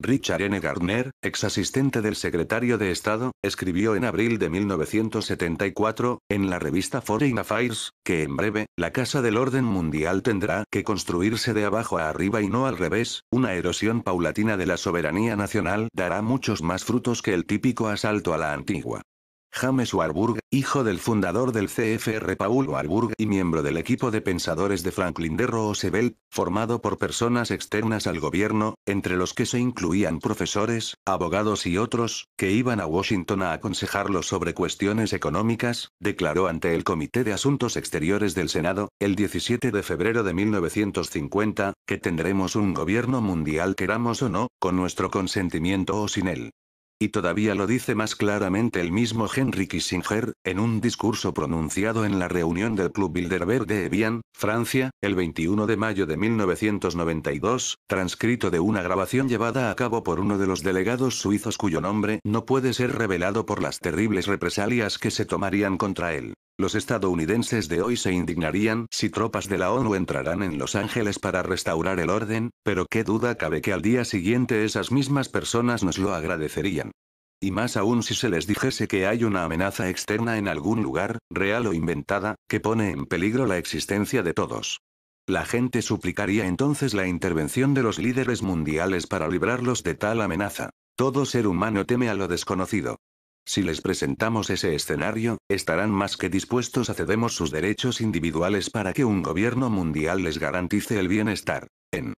Richard N. Gardner, ex asistente del secretario de Estado, escribió en abril de 1974, en la revista Foreign Affairs, que en breve, la Casa del Orden Mundial tendrá que construirse de abajo a arriba y no al revés, una erosión paulatina de la soberanía nacional dará muchos más frutos que el típico asalto a la antigua. James Warburg, hijo del fundador del CFR Paul Warburg y miembro del equipo de pensadores de Franklin D. Roosevelt, formado por personas externas al gobierno, entre los que se incluían profesores, abogados y otros, que iban a Washington a aconsejarlo sobre cuestiones económicas, declaró ante el Comité de Asuntos Exteriores del Senado, el 17 de febrero de 1950, que tendremos un gobierno mundial queramos o no, con nuestro consentimiento o sin él. Y todavía lo dice más claramente el mismo Henry Kissinger, en un discurso pronunciado en la reunión del Club Bilderberg de Evian, Francia, el 21 de mayo de 1992, transcrito de una grabación llevada a cabo por uno de los delegados suizos cuyo nombre no puede ser revelado por las terribles represalias que se tomarían contra él. Los estadounidenses de hoy se indignarían si tropas de la ONU entrarán en Los Ángeles para restaurar el orden, pero qué duda cabe que al día siguiente esas mismas personas nos lo agradecerían. Y más aún si se les dijese que hay una amenaza externa en algún lugar, real o inventada, que pone en peligro la existencia de todos. La gente suplicaría entonces la intervención de los líderes mundiales para librarlos de tal amenaza. Todo ser humano teme a lo desconocido. Si les presentamos ese escenario, estarán más que dispuestos a cedemos sus derechos individuales para que un gobierno mundial les garantice el bienestar. En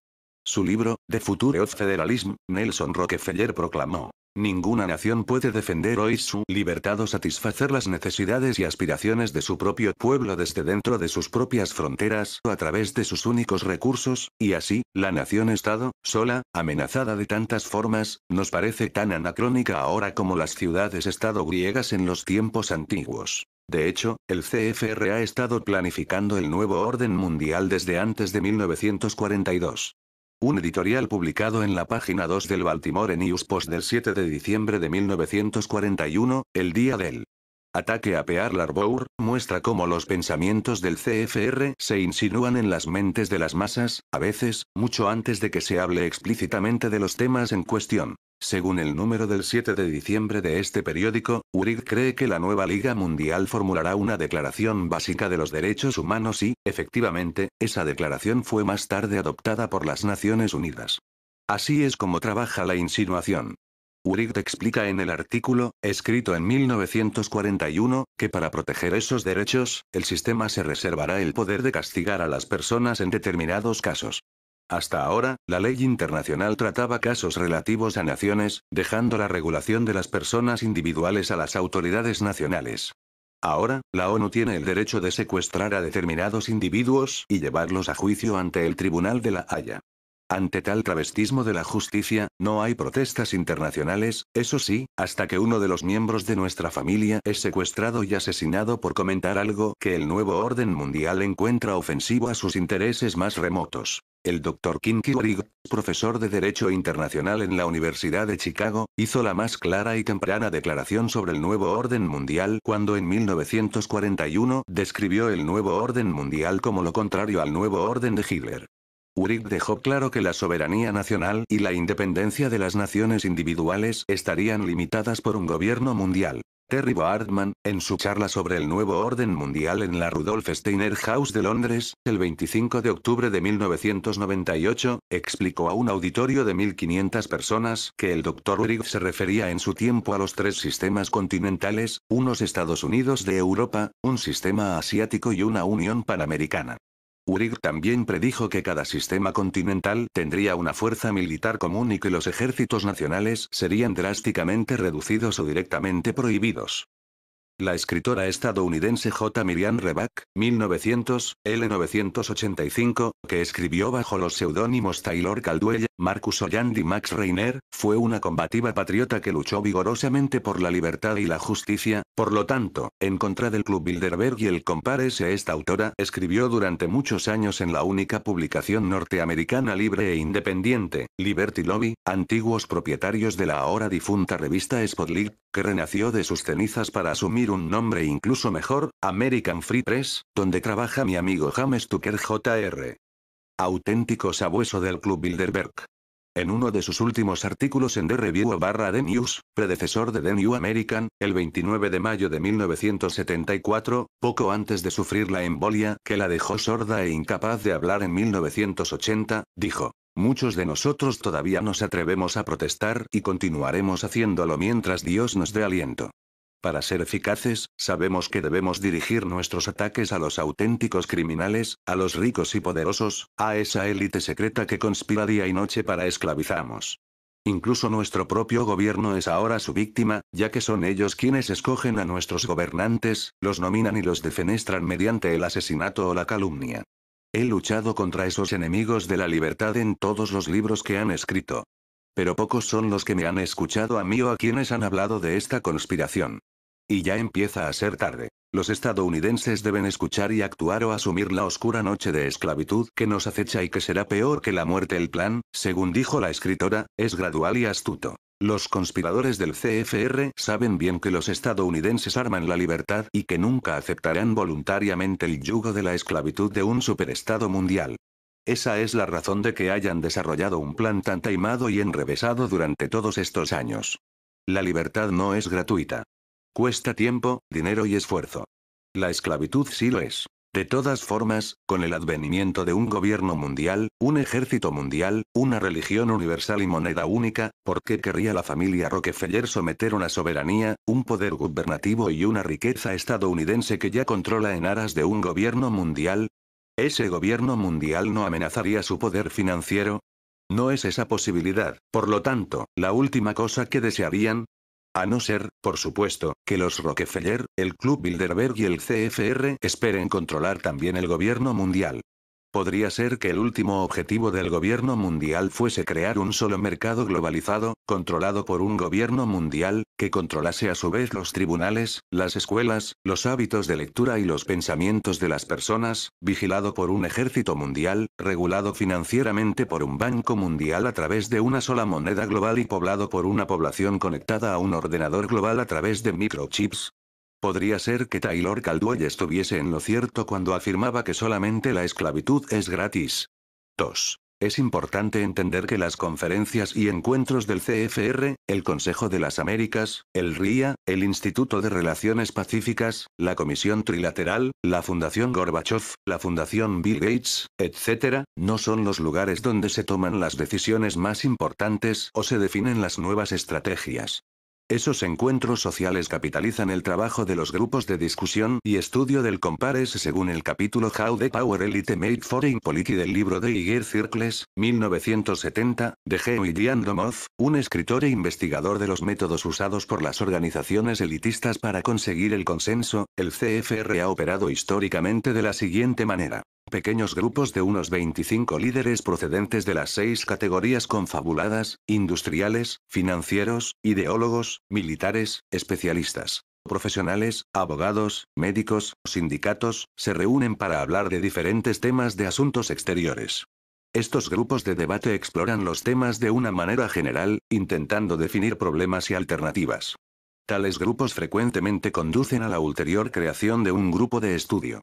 su libro, The Future of Federalism, Nelson Rockefeller proclamó: ninguna nación puede defender hoy su libertad o satisfacer las necesidades y aspiraciones de su propio pueblo desde dentro de sus propias fronteras o a través de sus únicos recursos, y así, la nación-estado, sola, amenazada de tantas formas, nos parece tan anacrónica ahora como las ciudades-estado griegas en los tiempos antiguos. De hecho, el CFR ha estado planificando el nuevo orden mundial desde antes de 1942. Un editorial publicado en la página 2 del Baltimore News Post del 7 de diciembre de 1941, el día del ataque a Pearl Harbor, muestra cómo los pensamientos del CFR se insinúan en las mentes de las masas, a veces, mucho antes de que se hable explícitamente de los temas en cuestión. Según el número del 7 de diciembre de este periódico, Urig cree que la nueva Liga Mundial formulará una declaración básica de los derechos humanos y, efectivamente, esa declaración fue más tarde adoptada por las Naciones Unidas. Así es como trabaja la insinuación. Urig explica en el artículo, escrito en 1941, que para proteger esos derechos, el sistema se reservará el poder de castigar a las personas en determinados casos. Hasta ahora, la ley internacional trataba casos relativos a naciones, dejando la regulación de las personas individuales a las autoridades nacionales. Ahora, la ONU tiene el derecho de secuestrar a determinados individuos y llevarlos a juicio ante el Tribunal de la Haya. Ante tal travestismo de la justicia, no hay protestas internacionales, eso sí, hasta que uno de los miembros de nuestra familia es secuestrado y asesinado por comentar algo que el nuevo orden mundial encuentra ofensivo a sus intereses más remotos. El Dr. Kinky Urig, profesor de Derecho Internacional en la Universidad de Chicago, hizo la más clara y temprana declaración sobre el nuevo orden mundial cuando en 1941 describió el nuevo orden mundial como lo contrario al nuevo orden de Hitler. Urig dejó claro que la soberanía nacional y la independencia de las naciones individuales estarían limitadas por un gobierno mundial. Terry Boardman, en su charla sobre el nuevo orden mundial en la Rudolph Steiner House de Londres, el 25 de octubre de 1998, explicó a un auditorio de 1.500 personas que el Dr. Urig se refería en su tiempo a los tres sistemas continentales, unos Estados Unidos de Europa, un sistema asiático y una Unión Panamericana. Urig también predijo que cada sistema continental tendría una fuerza militar común y que los ejércitos nacionales serían drásticamente reducidos o directamente prohibidos. La escritora estadounidense J. Miriam Reback, 1900-1985, que escribió bajo los seudónimos Taylor Caldwell, Marcus Holland y Max Reiner, fue una combativa patriota que luchó vigorosamente por la libertad y la justicia, por lo tanto, en contra del Club Bilderberg y el Compárese. Esta autora escribió durante muchos años en la única publicación norteamericana libre e independiente, Liberty Lobby, antiguos propietarios de la ahora difunta revista Spotlight, que renació de sus cenizas para asumir un nombre incluso mejor, American Free Press, donde trabaja mi amigo James Tucker Jr. Auténtico sabueso del Club Bilderberg. En uno de sus últimos artículos en The Review/The News, predecesor de The New American, el 29 de mayo de 1974, poco antes de sufrir la embolia que la dejó sorda e incapaz de hablar en 1980, dijo: "Muchos de nosotros todavía nos atrevemos a protestar y continuaremos haciéndolo mientras Dios nos dé aliento. Para ser eficaces, sabemos que debemos dirigir nuestros ataques a los auténticos criminales, a los ricos y poderosos, a esa élite secreta que conspira día y noche para esclavizarnos. Incluso nuestro propio gobierno es ahora su víctima, ya que son ellos quienes escogen a nuestros gobernantes, los nominan y los defenestran mediante el asesinato o la calumnia. He luchado contra esos enemigos de la libertad en todos los libros que han escrito. Pero pocos son los que me han escuchado a mí o a quienes han hablado de esta conspiración. Y ya empieza a ser tarde. Los estadounidenses deben escuchar y actuar o asumir la oscura noche de esclavitud que nos acecha y que será peor que la muerte. El plan, según dijo la escritora, es gradual y astuto. Los conspiradores del CFR saben bien que los estadounidenses arman la libertad y que nunca aceptarán voluntariamente el yugo de la esclavitud de un superestado mundial. Esa es la razón de que hayan desarrollado un plan tan taimado y enrevesado durante todos estos años. La libertad no es gratuita. Cuesta tiempo, dinero y esfuerzo. La esclavitud sí lo es. De todas formas, con el advenimiento de un gobierno mundial, un ejército mundial, una religión universal y moneda única, ¿por qué querría la familia Rockefeller someter una soberanía, un poder gubernativo y una riqueza estadounidense que ya controla en aras de un gobierno mundial? ¿Ese gobierno mundial no amenazaría su poder financiero? No es esa posibilidad, por lo tanto, la última cosa que desearían. A no ser, por supuesto, que los Rockefeller, el Club Bilderberg y el CFR esperen controlar también el gobierno mundial. Podría ser que el último objetivo del gobierno mundial fuese crear un solo mercado globalizado, controlado por un gobierno mundial, que controlase a su vez los tribunales, las escuelas, los hábitos de lectura y los pensamientos de las personas, vigilado por un ejército mundial, regulado financieramente por un banco mundial a través de una sola moneda global y poblado por una población conectada a un ordenador global a través de microchips. Podría ser que Taylor Caldwell estuviese en lo cierto cuando afirmaba que solamente la esclavitud es gratis. 2. Es importante entender que las conferencias y encuentros del CFR, el Consejo de las Américas, el RIA, el Instituto de Relaciones Pacíficas, la Comisión Trilateral, la Fundación Gorbachev, la Fundación Bill Gates, etc., no son los lugares donde se toman las decisiones más importantes o se definen las nuevas estrategias. Esos encuentros sociales capitalizan el trabajo de los grupos de discusión y estudio del Compares según el capítulo How the Power Elite Made Foreign Policy del libro de Higher Circles, 1970, de G. William Domoth, un escritor e investigador de los métodos usados por las organizaciones elitistas para conseguir el consenso. El CFR ha operado históricamente de la siguiente manera. Pequeños grupos de unos 25 líderes procedentes de las 6 categorías confabuladas: industriales, financieros, ideólogos, militares, especialistas, profesionales, abogados, médicos, sindicatos, se reúnen para hablar de diferentes temas de asuntos exteriores. Estos grupos de debate exploran los temas de una manera general, intentando definir problemas y alternativas. Tales grupos frecuentemente conducen a la ulterior creación de un grupo de estudio.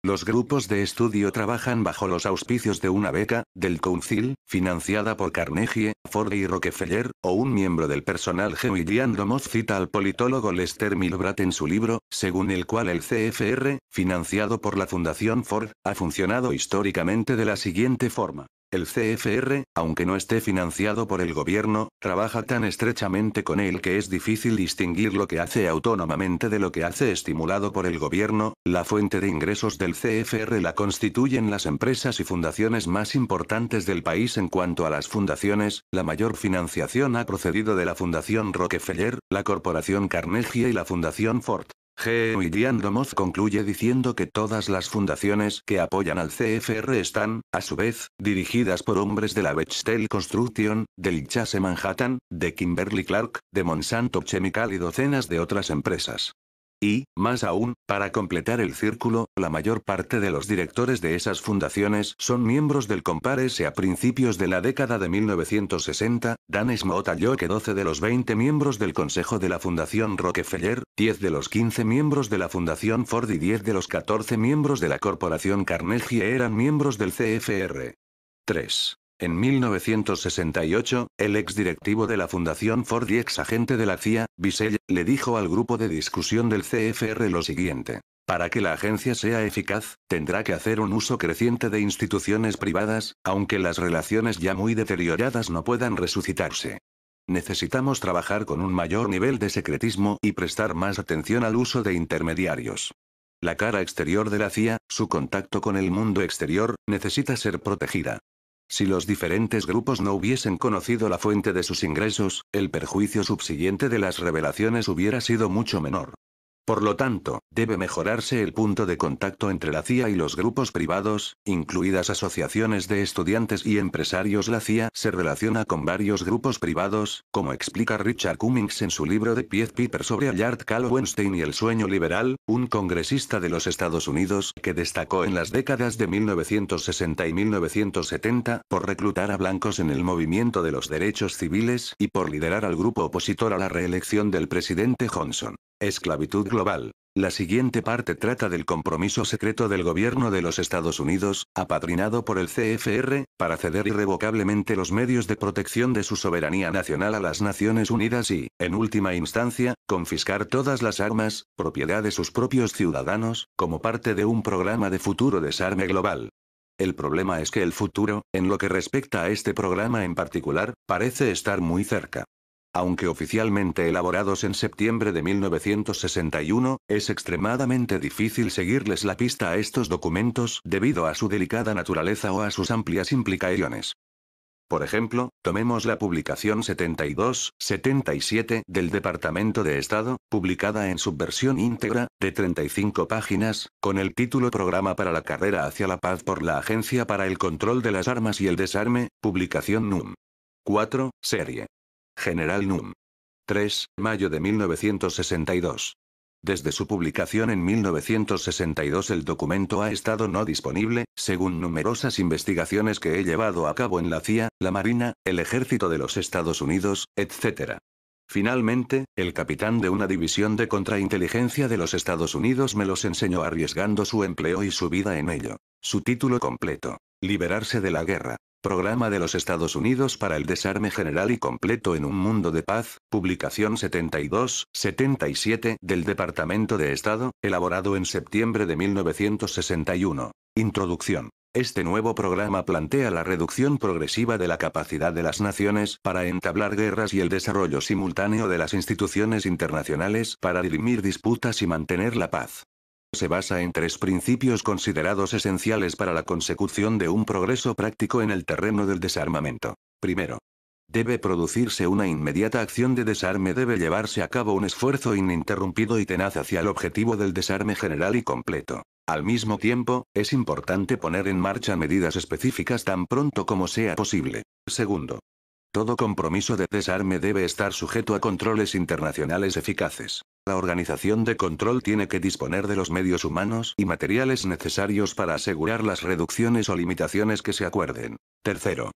Los grupos de estudio trabajan bajo los auspicios de una beca, del Council, financiada por Carnegie, Ford y Rockefeller, o un miembro del personal. G. William Domoth cita al politólogo Lester Milbrat en su libro, según el cual el CFR, financiado por la Fundación Ford, ha funcionado históricamente de la siguiente forma. El CFR, aunque no esté financiado por el gobierno, trabaja tan estrechamente con él que es difícil distinguir lo que hace autónomamente de lo que hace estimulado por el gobierno. La fuente de ingresos del CFR la constituyen las empresas y fundaciones más importantes del país. En cuanto a las fundaciones, la mayor financiación ha procedido de la Fundación Rockefeller, la Corporación Carnegie y la Fundación Ford. G. William Domoth concluye diciendo que todas las fundaciones que apoyan al CFR están, a su vez, dirigidas por hombres de la Bechtel Construction, del Chase Manhattan, de Kimberly-Clark, de Monsanto Chemical y docenas de otras empresas. Y, más aún, para completar el círculo, la mayor parte de los directores de esas fundaciones son miembros del Compares. A principios de la década de 1960, Dan Smoot halló que 12 de los 20 miembros del Consejo de la Fundación Rockefeller, 10 de los 15 miembros de la Fundación Ford y 10 de los 14 miembros de la Corporación Carnegie eran miembros del CFR. 3. En 1968, el exdirectivo de la Fundación Ford y exagente de la CIA, Bissell, le dijo al grupo de discusión del CFR lo siguiente. Para que la agencia sea eficaz, tendrá que hacer un uso creciente de instituciones privadas, aunque las relaciones ya muy deterioradas no puedan resucitarse. Necesitamos trabajar con un mayor nivel de secretismo y prestar más atención al uso de intermediarios. La cara exterior de la CIA, su contacto con el mundo exterior, necesita ser protegida. Si los diferentes grupos no hubiesen conocido la fuente de sus ingresos, el perjuicio subsiguiente de las revelaciones hubiera sido mucho menor. Por lo tanto, debe mejorarse el punto de contacto entre la CIA y los grupos privados, incluidas asociaciones de estudiantes y empresarios. La CIA se relaciona con varios grupos privados, como explica Richard Cummings en su libro The Pied Piper sobre Allard Kalwenstein y el sueño liberal, un congresista de los Estados Unidos que destacó en las décadas de 1960 y 1970 por reclutar a blancos en el movimiento de los derechos civiles y por liderar al grupo opositor a la reelección del presidente Johnson. Esclavitud global. La siguiente parte trata del compromiso secreto del gobierno de los Estados Unidos, apadrinado por el CFR, para ceder irrevocablemente los medios de protección de su soberanía nacional a las Naciones Unidas y, en última instancia, confiscar todas las armas, propiedad de sus propios ciudadanos, como parte de un programa de futuro desarme global. El problema es que el futuro, en lo que respecta a este programa en particular, parece estar muy cerca. Aunque oficialmente elaborados en septiembre de 1961, es extremadamente difícil seguirles la pista a estos documentos debido a su delicada naturaleza o a sus amplias implicaciones. Por ejemplo, tomemos la publicación 72-77 del Departamento de Estado, publicada en su versión íntegra, de 35 páginas, con el título Programa para la Carrera hacia la Paz por la Agencia para el Control de las Armas y el Desarme, publicación núm. 4, serie. General núm. 3, mayo de 1962. Desde su publicación en 1962 el documento ha estado no disponible, según numerosas investigaciones que he llevado a cabo en la CIA, la Marina, el Ejército de los Estados Unidos, etc. Finalmente, el capitán de una división de contrainteligencia de los Estados Unidos me los enseñó arriesgando su empleo y su vida en ello. Su título completo. Liberarse de la guerra. Programa de los Estados Unidos para el desarme general y completo en un mundo de paz, publicación 72-77 del Departamento de Estado, elaborado en septiembre de 1961. Introducción. Este nuevo programa plantea la reducción progresiva de la capacidad de las naciones para entablar guerras y el desarrollo simultáneo de las instituciones internacionales para dirimir disputas y mantener la paz. Se basa en tres principios considerados esenciales para la consecución de un progreso práctico en el terreno del desarmamento. Primero, debe producirse una inmediata acción de desarme, debe llevarse a cabo un esfuerzo ininterrumpido y tenaz hacia el objetivo del desarme general y completo. Al mismo tiempo, es importante poner en marcha medidas específicas tan pronto como sea posible. Segundo, todo compromiso de desarme debe estar sujeto a controles internacionales eficaces. La organización de control tiene que disponer de los medios humanos y materiales necesarios para asegurar las reducciones o limitaciones que se acuerden. Tercero,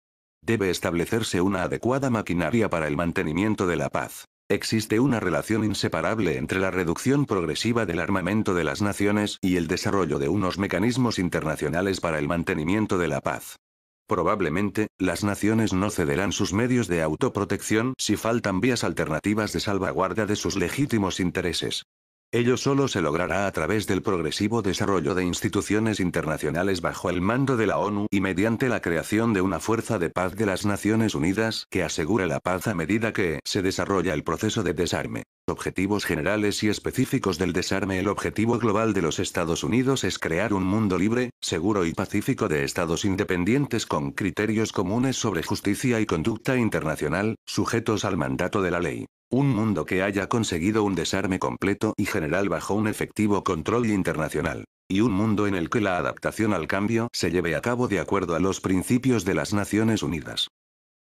debe establecerse una adecuada maquinaria para el mantenimiento de la paz. Existe una relación inseparable entre la reducción progresiva del armamento de las naciones y el desarrollo de unos mecanismos internacionales para el mantenimiento de la paz. Probablemente, las naciones no cederán sus medios de autoprotección si faltan vías alternativas de salvaguarda de sus legítimos intereses. Ello solo se logrará a través del progresivo desarrollo de instituciones internacionales bajo el mando de la ONU y mediante la creación de una fuerza de paz de las Naciones Unidas que asegure la paz a medida que se desarrolla el proceso de desarme. Objetivos generales y específicos del desarme. El objetivo global de los Estados Unidos es crear un mundo libre, seguro y pacífico de estados independientes con criterios comunes sobre justicia y conducta internacional, sujetos al mandato de la ley. Un mundo que haya conseguido un desarme completo y general bajo un efectivo control internacional. Y un mundo en el que la adaptación al cambio se lleve a cabo de acuerdo a los principios de las Naciones Unidas.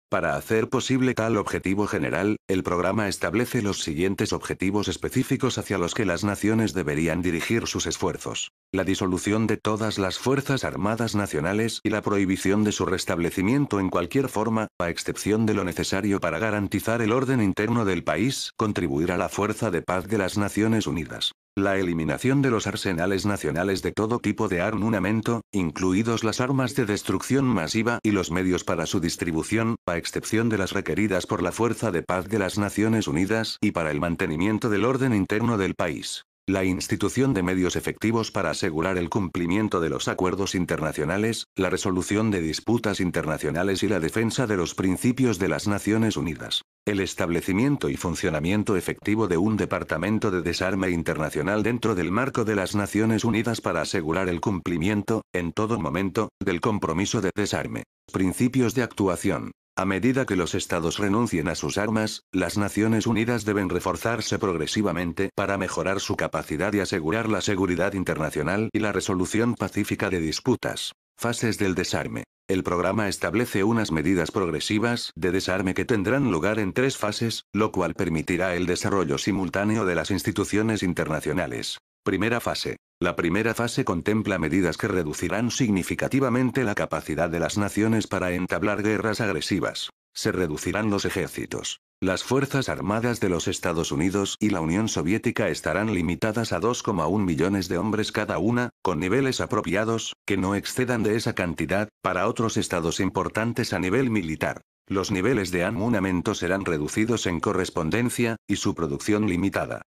Para hacer posible tal objetivo general, el programa establece los siguientes objetivos específicos hacia los que las naciones deberían dirigir sus esfuerzos. La disolución de todas las fuerzas armadas nacionales y la prohibición de su restablecimiento en cualquier forma, a excepción de lo necesario para garantizar el orden interno del país, contribuir a la fuerza de paz de las Naciones Unidas. La eliminación de los arsenales nacionales de todo tipo de armamento, incluidos las armas de destrucción masiva y los medios para su distribución, a excepción de las requeridas por la Fuerza de Paz de las Naciones Unidas y para el mantenimiento del orden interno del país. La institución de medios efectivos para asegurar el cumplimiento de los acuerdos internacionales, la resolución de disputas internacionales y la defensa de los principios de las Naciones Unidas. El establecimiento y funcionamiento efectivo de un departamento de desarme internacional dentro del marco de las Naciones Unidas para asegurar el cumplimiento, en todo momento, del compromiso de desarme. Principios de actuación. A medida que los estados renuncien a sus armas, las Naciones Unidas deben reforzarse progresivamente para mejorar su capacidad y asegurar la seguridad internacional y la resolución pacífica de disputas. Fases del desarme. El programa establece unas medidas progresivas de desarme que tendrán lugar en 3 fases, lo cual permitirá el desarrollo simultáneo de las instituciones internacionales. Primera fase. La primera fase contempla medidas que reducirán significativamente la capacidad de las naciones para entablar guerras agresivas. Se reducirán los ejércitos. Las Fuerzas Armadas de los Estados Unidos y la Unión Soviética estarán limitadas a 2,1 millones de hombres cada una, con niveles apropiados, que no excedan de esa cantidad, para otros estados importantes a nivel militar. Los niveles de armamento serán reducidos en correspondencia, y su producción limitada.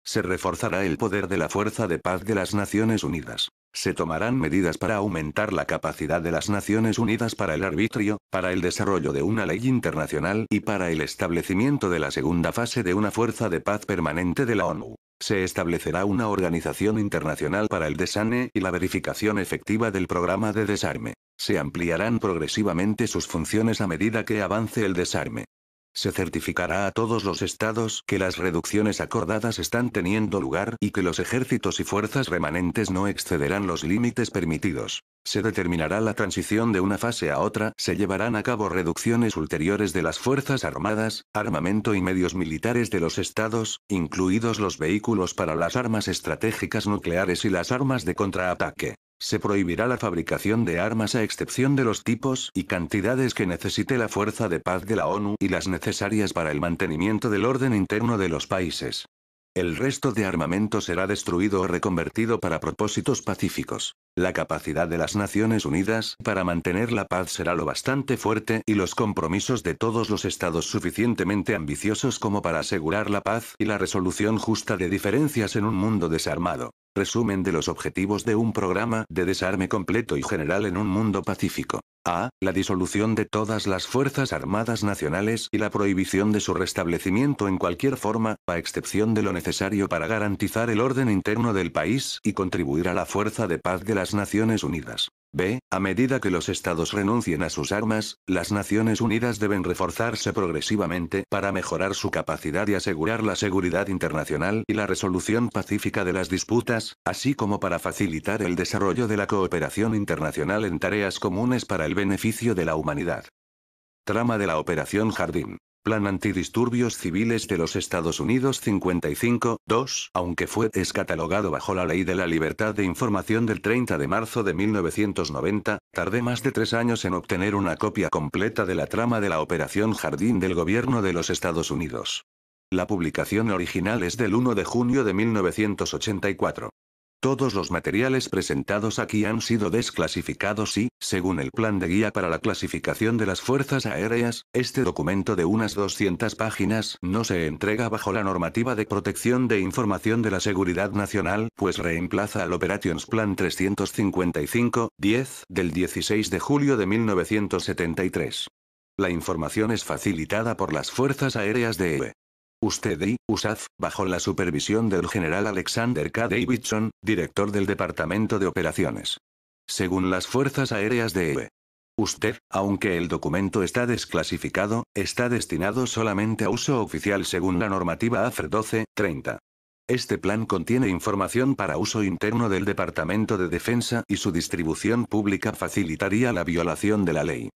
Se reforzará el poder de la Fuerza de Paz de las Naciones Unidas. Se tomarán medidas para aumentar la capacidad de las Naciones Unidas para el arbitrio, para el desarrollo de una ley internacional y para el establecimiento de la segunda fase de una Fuerza de Paz permanente de la ONU. Se establecerá una organización internacional para el desarme y la verificación efectiva del programa de desarme. Se ampliarán progresivamente sus funciones a medida que avance el desarme. Se certificará a todos los estados que las reducciones acordadas están teniendo lugar y que los ejércitos y fuerzas remanentes no excederán los límites permitidos. Se determinará la transición de una fase a otra, se llevarán a cabo reducciones ulteriores de las fuerzas armadas, armamento y medios militares de los estados, incluidos los vehículos para las armas estratégicas nucleares y las armas de contraataque. Se prohibirá la fabricación de armas a excepción de los tipos y cantidades que necesite la Fuerza de Paz de la ONU y las necesarias para el mantenimiento del orden interno de los países. El resto de armamento será destruido o reconvertido para propósitos pacíficos. La capacidad de las Naciones Unidas para mantener la paz será lo bastante fuerte y los compromisos de todos los estados suficientemente ambiciosos como para asegurar la paz y la resolución justa de diferencias en un mundo desarmado. Resumen de los objetivos de un programa de desarme completo y general en un mundo pacífico. A. La disolución de todas las fuerzas armadas nacionales y la prohibición de su restablecimiento en cualquier forma, a excepción de lo necesario para garantizar el orden interno del país y contribuir a la fuerza de paz de las Naciones Unidas. B. A medida que los estados renuncien a sus armas, las Naciones Unidas deben reforzarse progresivamente para mejorar su capacidad y asegurar la seguridad internacional y la resolución pacífica de las disputas, así como para facilitar el desarrollo de la cooperación internacional en tareas comunes para el beneficio de la humanidad. Trama de la Operación Jardín. Plan Antidisturbios Civiles de los Estados Unidos 55-2, aunque fue descatalogado bajo la Ley de la Libertad de Información del 30 de marzo de 1990, tardé más de 3 años en obtener una copia completa de la trama de la Operación Jardín del Gobierno de los Estados Unidos. La publicación original es del 1 de junio de 1984. Todos los materiales presentados aquí han sido desclasificados y, según el plan de guía para la clasificación de las fuerzas aéreas, este documento de unas 200 páginas no se entrega bajo la normativa de protección de información de la seguridad nacional, pues reemplaza al Operations Plan 355-10 del 16 de julio de 1973. La información es facilitada por las fuerzas aéreas de Usted y USAF, bajo la supervisión del general Alexander K. Davidson, director del Departamento de Operaciones. Según las fuerzas aéreas de Usted, aunque el documento está desclasificado, está destinado solamente a uso oficial según la normativa AFR 12-30. Este plan contiene información para uso interno del Departamento de Defensa y su distribución pública facilitaría la violación de la ley.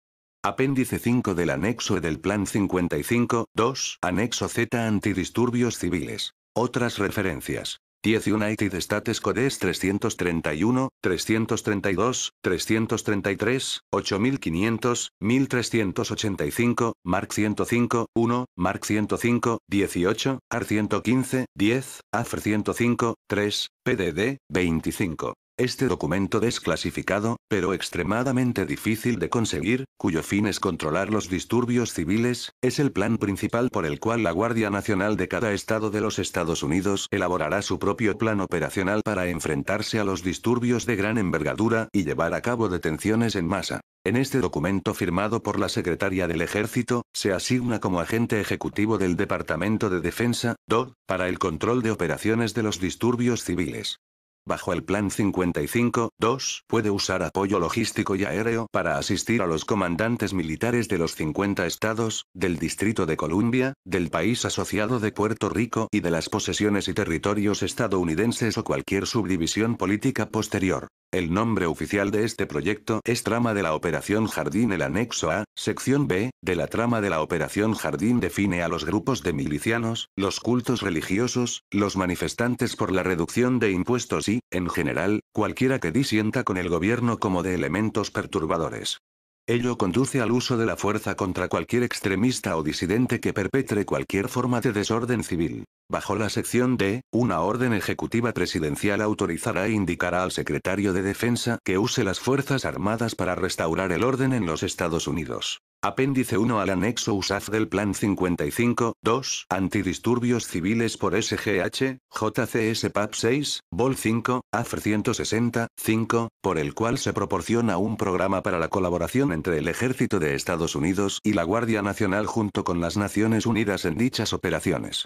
Apéndice 5 del anexo E del Plan 55-2, anexo Z Antidisturbios Civiles. Otras referencias. 10 United States Codes 331, 332, 333, 8500, 1385, Mark 105, 1, Mark 105, 18, AR 115, 10, AFR 105, 3, PDD, 25. Este documento desclasificado, pero extremadamente difícil de conseguir, cuyo fin es controlar los disturbios civiles, es el plan principal por el cual la Guardia Nacional de cada estado de los Estados Unidos elaborará su propio plan operacional para enfrentarse a los disturbios de gran envergadura y llevar a cabo detenciones en masa. En este documento firmado por la Secretaria del Ejército, se asigna como agente ejecutivo del Departamento de Defensa, DOD, para el control de operaciones de los disturbios civiles. Bajo el Plan 55-2, puede usar apoyo logístico y aéreo para asistir a los comandantes militares de los 50 estados, del Distrito de Columbia, del país asociado de Puerto Rico y de las posesiones y territorios estadounidenses o cualquier subdivisión política posterior. El nombre oficial de este proyecto es Trama de la Operación Jardín. El anexo A, sección B, de la Trama de la Operación Jardín define a los grupos de milicianos, los cultos religiosos, los manifestantes por la reducción de impuestos y, en general, cualquiera que disienta con el gobierno como de elementos perturbadores. Ello conduce al uso de la fuerza contra cualquier extremista o disidente que perpetre cualquier forma de desorden civil. Bajo la sección D, una orden ejecutiva presidencial autorizará e indicará al secretario de Defensa que use las Fuerzas Armadas para restaurar el orden en los Estados Unidos. Apéndice 1 al anexo USAF del Plan 55-2, Antidisturbios Civiles por SGH, JCS PAP 6, Vol 5, AFR 160, 5, por el cual se proporciona un programa para la colaboración entre el Ejército de Estados Unidos y la Guardia Nacional junto con las Naciones Unidas en dichas operaciones.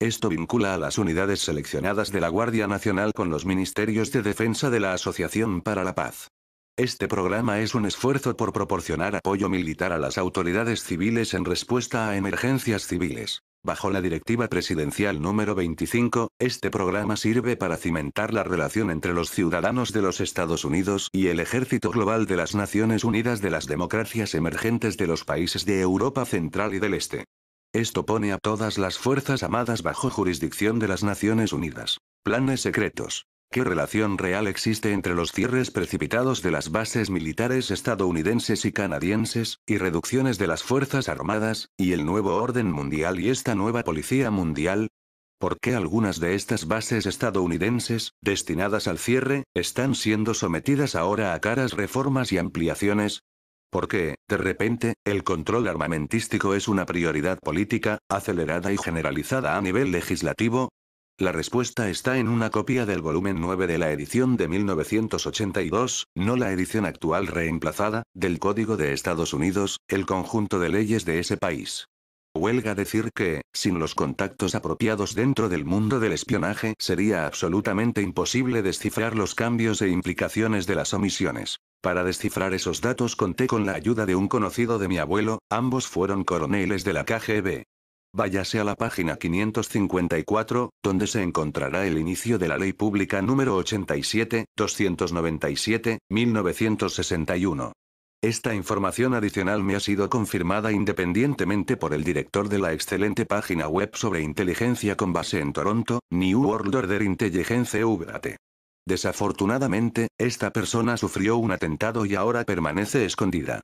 Esto vincula a las unidades seleccionadas de la Guardia Nacional con los ministerios de defensa de la Asociación para la Paz. Este programa es un esfuerzo por proporcionar apoyo militar a las autoridades civiles en respuesta a emergencias civiles. Bajo la Directiva Presidencial número 25, este programa sirve para cimentar la relación entre los ciudadanos de los Estados Unidos y el Ejército Global de las Naciones Unidas de las democracias emergentes de los países de Europa Central y del Este. Esto pone a todas las Fuerzas Armadas bajo jurisdicción de las Naciones Unidas. Planes secretos. ¿Qué relación real existe entre los cierres precipitados de las bases militares estadounidenses y canadienses, y reducciones de las Fuerzas Armadas, y el nuevo orden mundial y esta nueva policía mundial? ¿Por qué algunas de estas bases estadounidenses, destinadas al cierre, están siendo sometidas ahora a caras reformas y ampliaciones? ¿Por qué, de repente, el control armamentístico es una prioridad política, acelerada y generalizada a nivel legislativo? La respuesta está en una copia del volumen 9 de la edición de 1982, no la edición actual reemplazada, del Código de Estados Unidos, el conjunto de leyes de ese país. Huelga decir que, sin los contactos apropiados dentro del mundo del espionaje, sería absolutamente imposible descifrar los cambios e implicaciones de las omisiones. Para descifrar esos datos conté con la ayuda de un conocido de mi abuelo, ambos fueron coroneles de la KGB. Váyase a la página 554, donde se encontrará el inicio de la Ley Pública número 87, 297, 1961. Esta información adicional me ha sido confirmada independientemente por el director de la excelente página web sobre inteligencia con base en Toronto, New World Order Intelligence UBAT. Desafortunadamente, esta persona sufrió un atentado y ahora permanece escondida.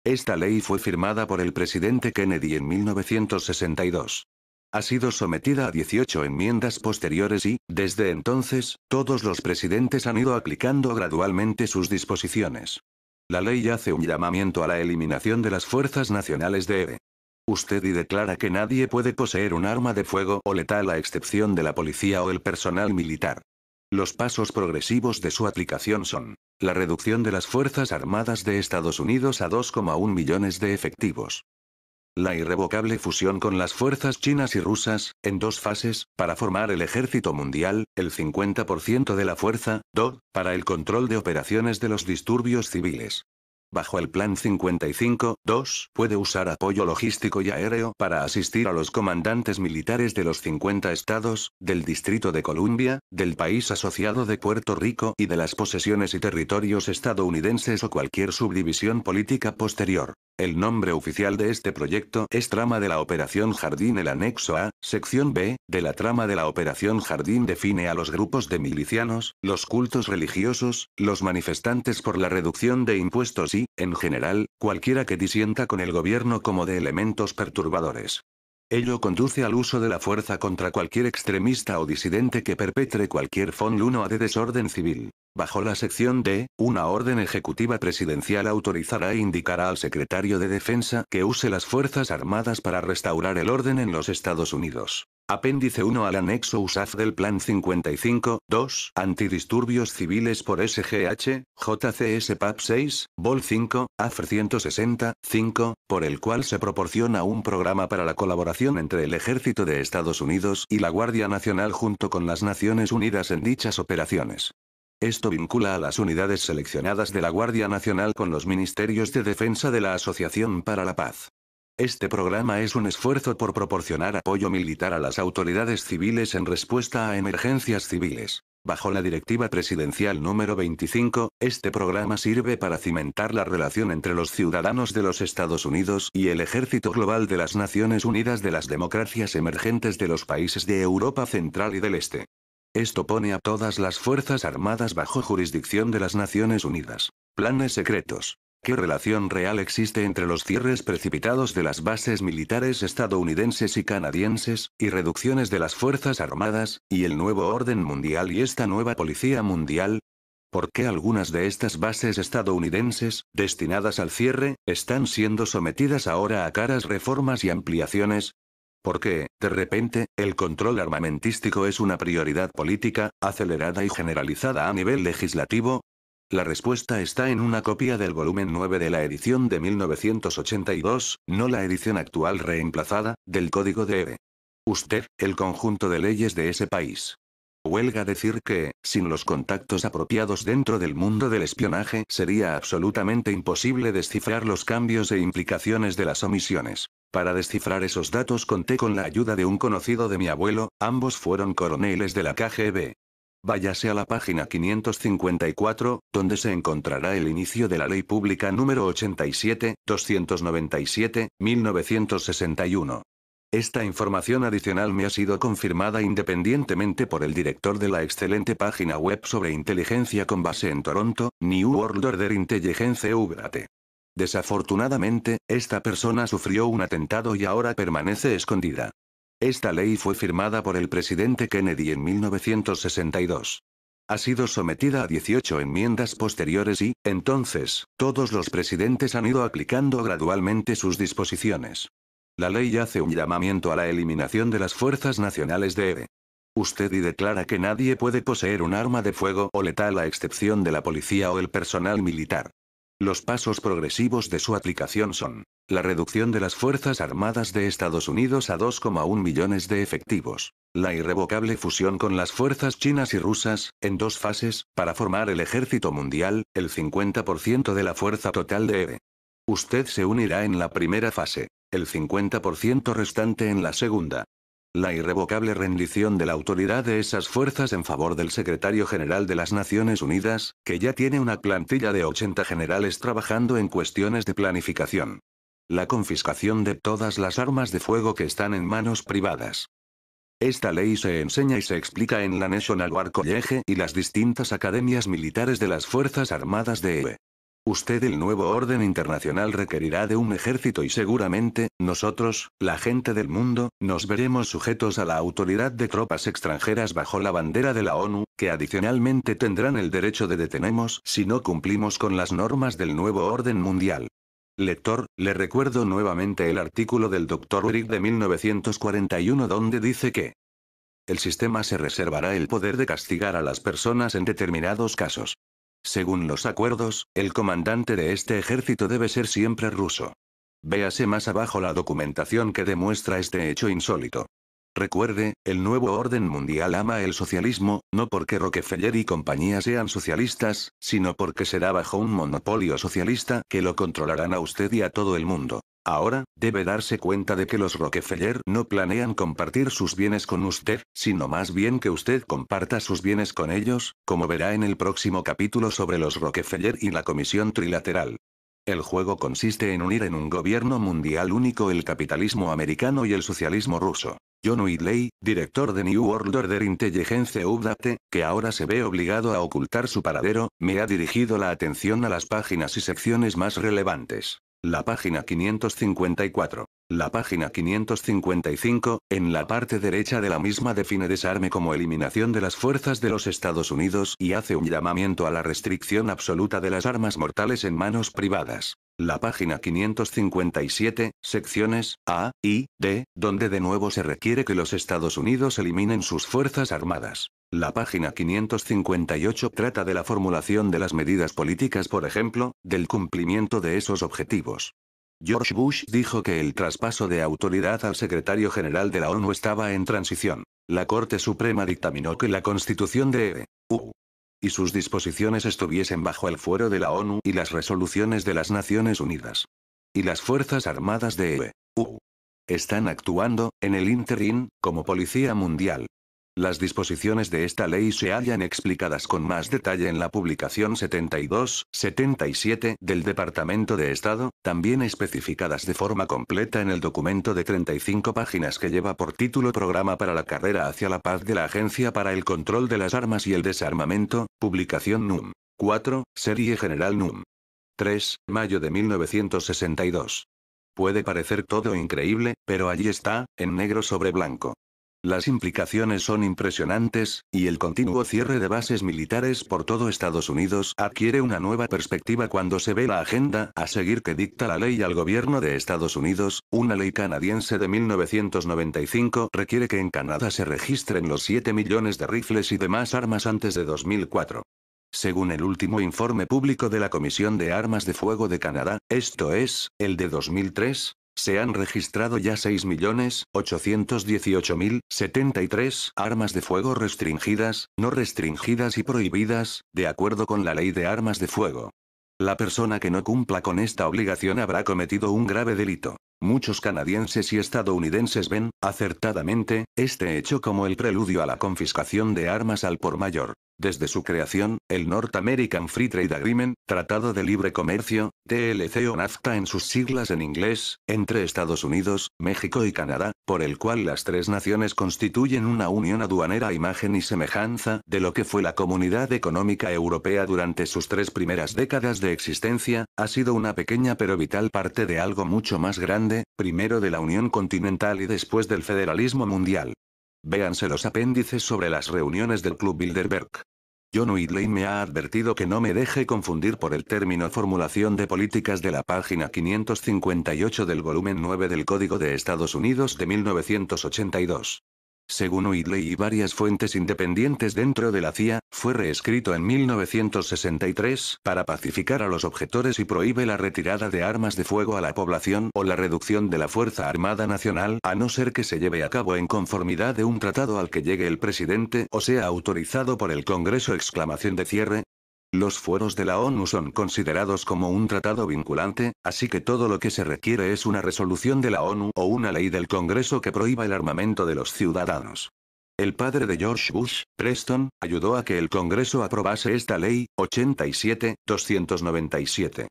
Esta ley fue firmada por el presidente Kennedy en 1962. Ha sido sometida a 18 enmiendas posteriores y, desde entonces, todos los presidentes han ido aplicando gradualmente sus disposiciones. La ley hace un llamamiento a la eliminación de las fuerzas nacionales de usted y declara que nadie puede poseer un arma de fuego o letal a excepción de la policía o el personal militar. Los pasos progresivos de su aplicación son: la reducción de las Fuerzas Armadas de Estados Unidos a 2,1 millones de efectivos. La irrevocable fusión con las fuerzas chinas y rusas, en dos fases, para formar el ejército mundial, el 50% de la fuerza, DOD, para el control de operaciones de los disturbios civiles. Bajo el Plan 55-2, puede usar apoyo logístico y aéreo para asistir a los comandantes militares de los 50 estados, del Distrito de Columbia, del país asociado de Puerto Rico y de las posesiones y territorios estadounidenses o cualquier subdivisión política posterior. El nombre oficial de este proyecto es Trama de la Operación Jardín. El anexo A, sección B, de la trama de la Operación Jardín define a los grupos de milicianos, los cultos religiosos, los manifestantes por la reducción de impuestos y, en general, cualquiera que disienta con el gobierno como de elementos perturbadores. Ello conduce al uso de la fuerza contra cualquier extremista o disidente que perpetre cualquier forma de desorden civil. Bajo la sección D, una orden ejecutiva presidencial autorizará e indicará al secretario de Defensa que use las Fuerzas Armadas para restaurar el orden en los Estados Unidos. Apéndice 1 al anexo USAF del Plan 55-2, Antidisturbios Civiles por SGH, JCS PAP 6, Vol 5, AFR 160-5, por el cual se proporciona un programa para la colaboración entre el Ejército de Estados Unidos y la Guardia Nacional junto con las Naciones Unidas en dichas operaciones. Esto vincula a las unidades seleccionadas de la Guardia Nacional con los Ministerios de Defensa de la Asociación para la Paz. Este programa es un esfuerzo por proporcionar apoyo militar a las autoridades civiles en respuesta a emergencias civiles. Bajo la Directiva Presidencial número 25, este programa sirve para cimentar la relación entre los ciudadanos de los Estados Unidos y el Ejército Global de las Naciones Unidas de las democracias emergentes de los países de Europa Central y del Este. Esto pone a todas las Fuerzas Armadas bajo jurisdicción de las Naciones Unidas. Planes secretos. ¿Qué relación real existe entre los cierres precipitados de las bases militares estadounidenses y canadienses, y reducciones de las Fuerzas Armadas, y el nuevo orden mundial y esta nueva policía mundial? ¿Por qué algunas de estas bases estadounidenses, destinadas al cierre, están siendo sometidas ahora a caras reformas y ampliaciones? ¿Por qué, de repente, el control armamentístico es una prioridad política, acelerada y generalizada a nivel legislativo? La respuesta está en una copia del volumen 9 de la edición de 1982, no la edición actual reemplazada, del Código de Usted, el conjunto de leyes de ese país. Huelga decir que, sin los contactos apropiados dentro del mundo del espionaje, sería absolutamente imposible descifrar los cambios e implicaciones de las omisiones. Para descifrar esos datos conté con la ayuda de un conocido de mi abuelo, ambos fueron coroneles de la KGB. Váyase a la página 554, donde se encontrará el inicio de la Ley Pública número 87-297, 1961. Esta información adicional me ha sido confirmada independientemente por el director de la excelente página web sobre inteligencia con base en Toronto, New World Order Intelligence UGRATE. Desafortunadamente, esta persona sufrió un atentado y ahora permanece escondida. Esta ley fue firmada por el presidente Kennedy en 1962. Ha sido sometida a 18 enmiendas posteriores y, entonces, todos los presidentes han ido aplicando gradualmente sus disposiciones. La ley hace un llamamiento a la eliminación de las fuerzas nacionales de usted y declara que nadie puede poseer un arma de fuego o letal a excepción de la policía o el personal militar. Los pasos progresivos de su aplicación son: la reducción de las Fuerzas Armadas de Estados Unidos a 2,1 millones de efectivos, la irrevocable fusión con las fuerzas chinas y rusas, en 2 fases, para formar el ejército mundial, el 50% de la fuerza total de usted se unirá en la primera fase, el 50% restante en la segunda. La irrevocable rendición de la autoridad de esas fuerzas en favor del secretario general de las Naciones Unidas, que ya tiene una plantilla de 80 generales trabajando en cuestiones de planificación. La confiscación de todas las armas de fuego que están en manos privadas. Esta ley se enseña y se explica en la National War College y las distintas academias militares de las Fuerzas Armadas de Usted. El nuevo orden internacional requerirá de un ejército y seguramente, nosotros, la gente del mundo, nos veremos sujetos a la autoridad de tropas extranjeras bajo la bandera de la ONU, que adicionalmente tendrán el derecho de detenernos si no cumplimos con las normas del nuevo orden mundial. Lector, le recuerdo nuevamente el artículo del Dr. Urick de 1941 donde dice que el sistema se reservará el poder de castigar a las personas en determinados casos. Según los acuerdos, el comandante de este ejército debe ser siempre ruso. Véase más abajo la documentación que demuestra este hecho insólito. Recuerde, el nuevo orden mundial ama el socialismo, no porque Rockefeller y compañía sean socialistas, sino porque será bajo un monopolio socialista que lo controlarán a usted y a todo el mundo. Ahora, debe darse cuenta de que los Rockefeller no planean compartir sus bienes con usted, sino más bien que usted comparta sus bienes con ellos, como verá en el próximo capítulo sobre los Rockefeller y la Comisión Trilateral. El juego consiste en unir en un gobierno mundial único el capitalismo americano y el socialismo ruso. John Whitley, director de New World Order Intelligence Update, que ahora se ve obligado a ocultar su paradero, me ha dirigido la atención a las páginas y secciones más relevantes. La página 554. La página 555, en la parte derecha de la misma define desarme como eliminación de las fuerzas de los Estados Unidos y hace un llamamiento a la restricción absoluta de las armas mortales en manos privadas. La página 557, secciones A y D, donde de nuevo se requiere que los Estados Unidos eliminen sus fuerzas armadas. La página 558 trata de la formulación de las medidas políticas, por ejemplo, del cumplimiento de esos objetivos. George Bush dijo que el traspaso de autoridad al secretario general de la ONU estaba en transición. La Corte Suprema dictaminó que la Constitución de EU y sus disposiciones estuviesen bajo el fuero de la ONU y las resoluciones de las Naciones Unidas. Y las Fuerzas Armadas de EU están actuando, en el ínterin, como Policía Mundial. Las disposiciones de esta ley se hallan explicadas con más detalle en la publicación 72-77 del Departamento de Estado, también especificadas de forma completa en el documento de 35 páginas que lleva por título Programa para la Carrera hacia la Paz de la Agencia para el Control de las Armas y el Desarmamento, publicación NUM 4, Serie General NUM 3, mayo de 1962. Puede parecer todo increíble, pero allí está, en negro sobre blanco. Las implicaciones son impresionantes, y el continuo cierre de bases militares por todo Estados Unidos adquiere una nueva perspectiva cuando se ve la agenda a seguir que dicta la ley al gobierno de Estados Unidos. Una ley canadiense de 1995 requiere que en Canadá se registren los 7 millones de rifles y demás armas antes de 2004. Según el último informe público de la Comisión de Armas de Fuego de Canadá, esto es, el de 2003, se han registrado ya 6.818.073 armas de fuego restringidas, no restringidas y prohibidas, de acuerdo con la Ley de Armas de Fuego. La persona que no cumpla con esta obligación habrá cometido un grave delito. Muchos canadienses y estadounidenses ven, acertadamente, este hecho como el preludio a la confiscación de armas al por mayor. Desde su creación, el North American Free Trade Agreement, Tratado de Libre Comercio, TLC o NAFTA en sus siglas en inglés, entre Estados Unidos, México y Canadá, por el cual las tres naciones constituyen una unión aduanera a imagen y semejanza de lo que fue la Comunidad Económica Europea durante sus 3 primeras décadas de existencia, ha sido una pequeña pero vital parte de algo mucho más grande, primero de la Unión Continental y después del federalismo mundial. Véanse los apéndices sobre las reuniones del Club Bilderberg. John Whitley me ha advertido que no me deje confundir por el término formulación de políticas de la página 558 del volumen 9 del Código de Estados Unidos de 1982. Según Whitley y varias fuentes independientes dentro de la CIA, fue reescrito en 1963 para pacificar a los objetores y prohíbe la retirada de armas de fuego a la población o la reducción de la Fuerza Armada Nacional a no ser que se lleve a cabo en conformidad de un tratado al que llegue el presidente o sea autorizado por el Congreso. Exclamación de cierre. Los fueros de la ONU son considerados como un tratado vinculante, así que todo lo que se requiere es una resolución de la ONU o una ley del Congreso que prohíba el armamento de los ciudadanos. El padre de George Bush, Preston, ayudó a que el Congreso aprobase esta ley, 87-297.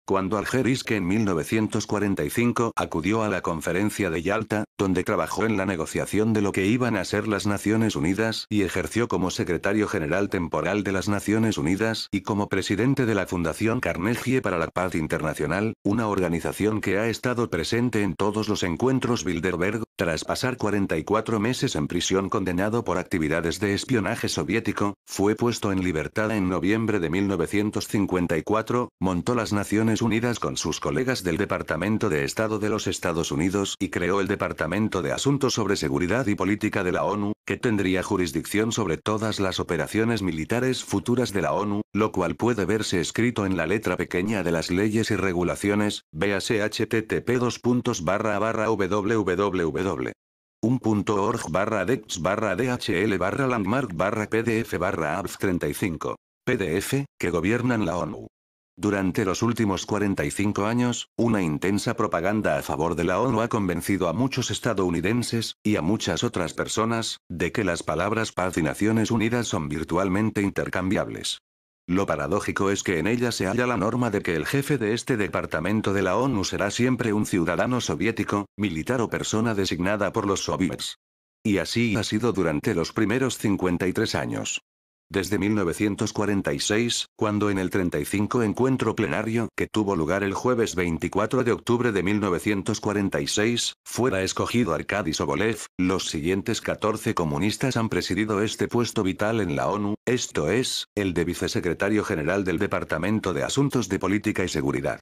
Cuando Algeriske en 1945 acudió a la conferencia de Yalta, donde trabajó en la negociación de lo que iban a ser las Naciones Unidas y ejerció como secretario general temporal de las Naciones Unidas y como presidente de la Fundación Carnegie para la Paz Internacional, una organización que ha estado presente en todos los encuentros Bilderberg, tras pasar 44 meses en prisión condenado por actividades de espionaje soviético, fue puesto en libertad en noviembre de 1954, montó las Naciones Unidas con sus colegas del Departamento de Estado de los Estados Unidos y creó el Departamento de Asuntos sobre Seguridad y Política de la ONU, que tendría jurisdicción sobre todas las operaciones militares futuras de la ONU, lo cual puede verse escrito en la letra pequeña de las leyes y regulaciones, véase http://www. 1.org/dex/dhl/landmark/pdf/abf35. PDF, que gobiernan la ONU. Durante los últimos 45 años, una intensa propaganda a favor de la ONU ha convencido a muchos estadounidenses, y a muchas otras personas, de que las palabras paz y Naciones Unidas son virtualmente intercambiables. Lo paradójico es que en ella se halla la norma de que el jefe de este departamento de la ONU será siempre un ciudadano soviético, militar o persona designada por los soviets. Y así ha sido durante los primeros 53 años. Desde 1946, cuando en el 35 encuentro plenario, que tuvo lugar el jueves 24 de octubre de 1946, fuera escogido Arkady Sobolev, los siguientes 14 comunistas han presidido este puesto vital en la ONU, esto es, el de vicesecretario general del Departamento de Asuntos de Política y Seguridad.